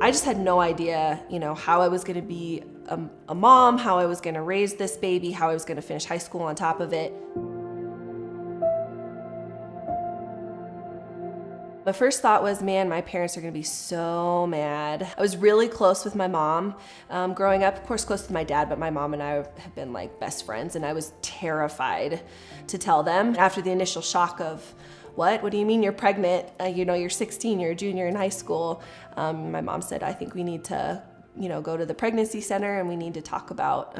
I just had no idea, how I was gonna be a mom, how I was gonna raise this baby, how I was gonna finish high school on top of it. My first thought was, man, my parents are gonna be so mad. I was really close with my mom growing up, of course close with my dad, but my mom and I have been like best friends, and I was terrified to tell them. After the initial shock of, what do you mean you're pregnant? You're 16, you're a junior in high school. My mom said, I think we need to go to the pregnancy center and we need to talk about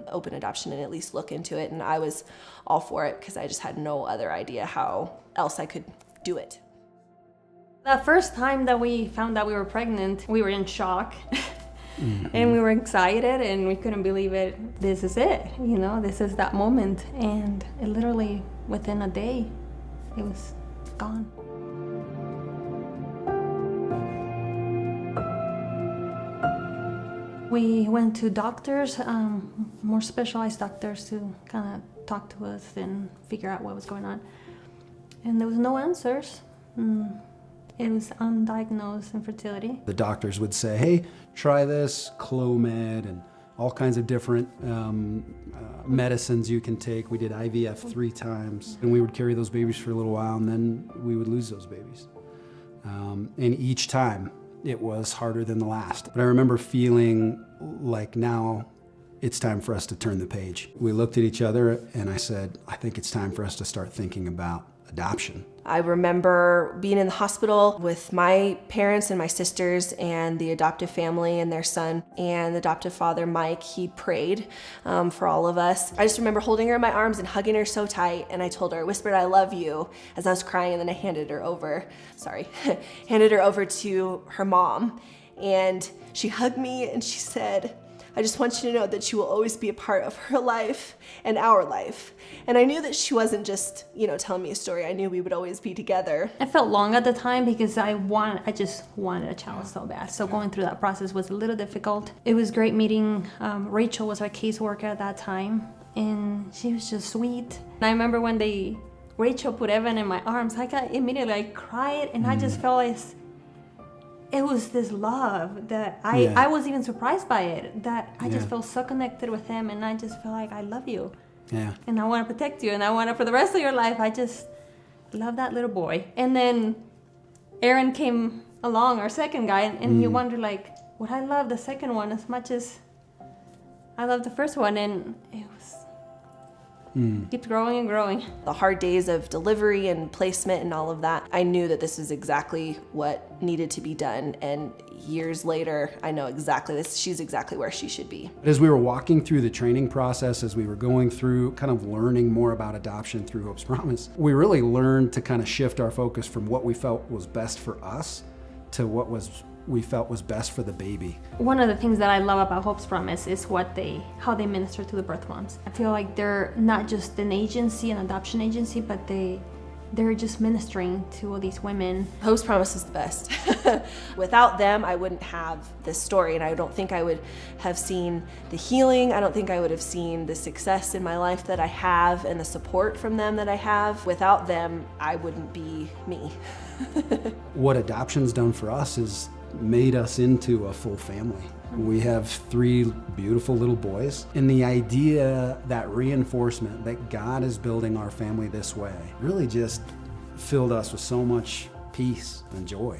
open adoption and at least look into it. And I was all for it because I just had no other idea how else I could do it. The first time that we found out we were pregnant, we were in shock. And we were excited and we couldn't believe it. This is it, this is that moment. And it literally, within a day, it was gone. We went to doctors, more specialized doctors, to kind of talk to us and figure out what was going on. And there was no answers. It was undiagnosed infertility. The doctors would say, hey, try this, Clomid, and all kinds of different medicines you can take. We did IVF 3 times, and we would carry those babies for a little while, and then we would lose those babies. And each time, it was harder than the last. But I remember feeling like now it's time for us to turn the page. We looked at each other, and I said, I think it's time for us to start thinking about adoption. I remember being in the hospital with my parents and my sisters and the adoptive family and their son, and the adoptive father, Mike. He prayed for all of us. I just remember holding her in my arms and hugging her so tight, and I told her, whispered, I love you, as I was crying, and then I handed her over to her mom. And she hugged me and she said, I just want you to know that you will always be a part of her life and our life. And I knew that she wasn't just, telling me a story. I knew we would always be together. I felt long at the time because I just wanted a child so bad. So going through that process was a little difficult. It was great meeting, Rachel was our caseworker at that time, and she was just sweet. And I remember when Rachel put Evan in my arms, I cried, and I just felt like it was this love that I was even surprised by it, that I just felt so connected with him, and I just felt like I love you. Yeah. And I want to protect you, and I want to, for the rest of your life, I just love that little boy. And then Aaron came along, our second guy, and he wondered, would I love the second one as much as I loved the first one? And it was keeps growing and growing. The hard days of delivery and placement and all of that, I knew that this was exactly what needed to be done. And years later, I know exactly this. She's exactly where she should be. As we were walking through the training process, as we were going through kind of learning more about adoption through Hope's Promise, we really learned to kind of shift our focus from what we felt was best for us to what we felt was best for the baby. One of the things that I love about Hope's Promise is how they minister to the birth moms. I feel like they're not just an agency, an adoption agency, but they're just ministering to all these women. Hope's Promise is the best. Without them, I wouldn't have this story, and I don't think I would have seen the healing. I don't think I would have seen the success in my life that I have and the support from them that I have. Without them, I wouldn't be me. What adoption's done for us is made us into a full family. We have 3 beautiful little boys, and the idea, that reinforcement that God is building our family this way, really just filled us with so much peace and joy.